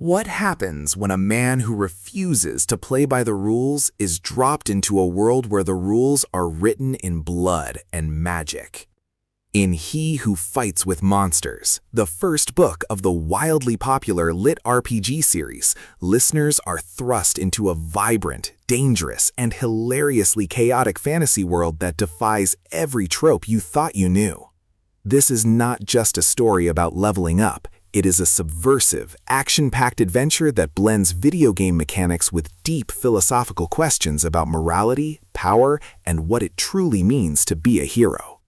What happens when a man who refuses to play by the rules is dropped into a world where the rules are written in blood and magic? In He Who Fights with Monsters, the first book of the wildly popular LitRPG series, listeners are thrust into a vibrant, dangerous, and hilariously chaotic fantasy world that defies every trope you thought you knew. This is not just a story about leveling up. It is a subversive, action-packed adventure that blends video game mechanics with deep philosophical questions about morality, power, and what it truly means to be a hero.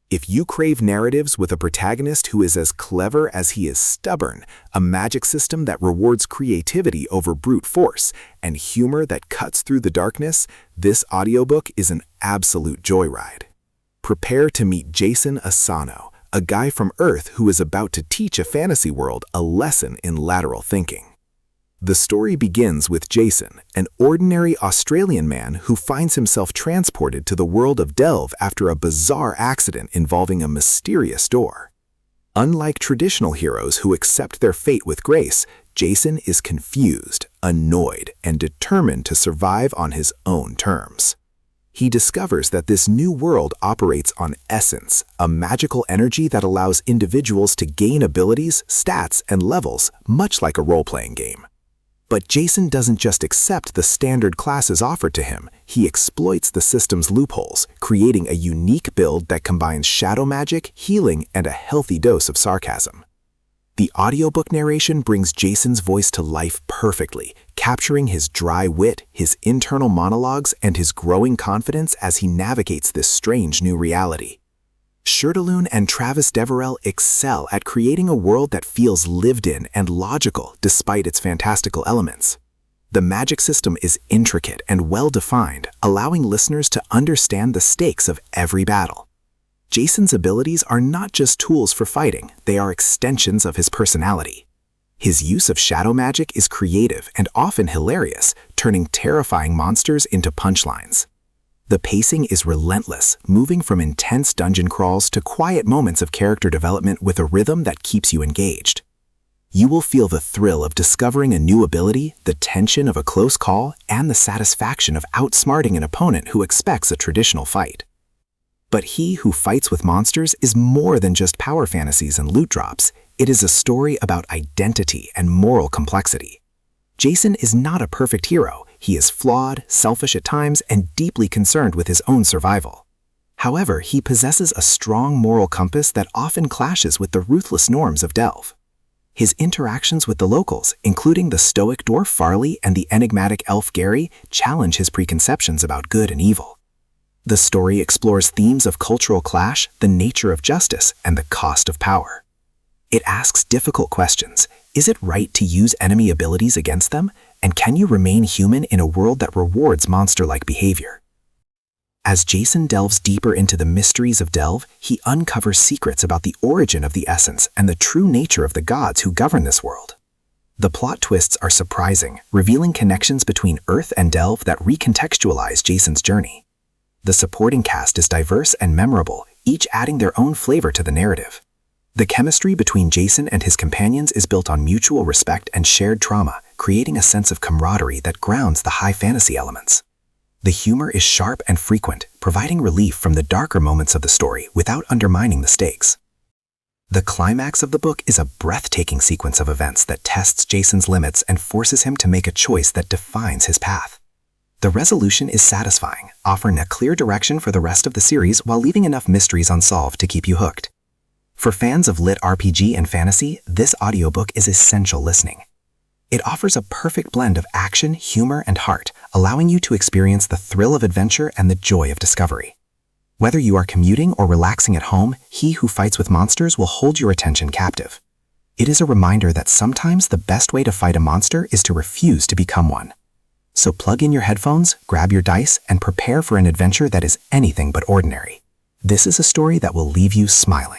If you crave narratives with a protagonist who is as clever as he is stubborn, a magic system that rewards creativity over brute force, and humor that cuts through the darkness, this audiobook is an absolute joyride. Prepare to meet Jason Asano, a guy from Earth who is about to teach a fantasy world a lesson in lateral thinking. The story begins with Jason, an ordinary Australian man who finds himself transported to the world of Delve after a bizarre accident involving a mysterious door. Unlike traditional heroes who accept their fate with grace, Jason is confused, annoyed, and determined to survive on his own terms. He discovers that this new world operates on essence, a magical energy that allows individuals to gain abilities, stats, and levels, much like a role-playing game. But Jason doesn't just accept the standard classes offered to him, he exploits the system's loopholes, creating a unique build that combines shadow magic, healing, and a healthy dose of sarcasm. The audiobook narration brings Jason's voice to life perfectly, capturing his dry wit, his internal monologues, and his growing confidence as he navigates this strange new reality. Shirtaloon and Travis Deverell excel at creating a world that feels lived in and logical despite its fantastical elements. The magic system is intricate and well-defined, allowing listeners to understand the stakes of every battle. Jason's abilities are not just tools for fighting, they are extensions of his personality. His use of shadow magic is creative and often hilarious, turning terrifying monsters into punchlines. The pacing is relentless, moving from intense dungeon crawls to quiet moments of character development with a rhythm that keeps you engaged. You will feel the thrill of discovering a new ability, the tension of a close call, and the satisfaction of outsmarting an opponent who expects a traditional fight. But He Who Fights with Monsters is more than just power fantasies and loot drops. It is a story about identity and moral complexity. Jason is not a perfect hero. He is flawed, selfish at times, and deeply concerned with his own survival. However, he possesses a strong moral compass that often clashes with the ruthless norms of Delve. His interactions with the locals, including the stoic dwarf Farley and the enigmatic elf Gary, challenge his preconceptions about good and evil. The story explores themes of cultural clash, the nature of justice, and the cost of power. It asks difficult questions. Is it right to use enemy abilities against them? And can you remain human in a world that rewards monster-like behavior? As Jason delves deeper into the mysteries of Delve, he uncovers secrets about the origin of the essence and the true nature of the gods who govern this world. The plot twists are surprising, revealing connections between Earth and Delve that recontextualize Jason's journey. The supporting cast is diverse and memorable, each adding their own flavor to the narrative. The chemistry between Jason and his companions is built on mutual respect and shared trauma, creating a sense of camaraderie that grounds the high fantasy elements. The humor is sharp and frequent, providing relief from the darker moments of the story without undermining the stakes. The climax of the book is a breathtaking sequence of events that tests Jason's limits and forces him to make a choice that defines his path. The resolution is satisfying, offering a clear direction for the rest of the series while leaving enough mysteries unsolved to keep you hooked. For fans of lit RPG and fantasy, this audiobook is essential listening. It offers a perfect blend of action, humor, and heart, allowing you to experience the thrill of adventure and the joy of discovery. Whether you are commuting or relaxing at home, He Who Fights with Monsters will hold your attention captive. It is a reminder that sometimes the best way to fight a monster is to refuse to become one. So plug in your headphones, grab your dice, and prepare for an adventure that is anything but ordinary. This is a story that will leave you smiling.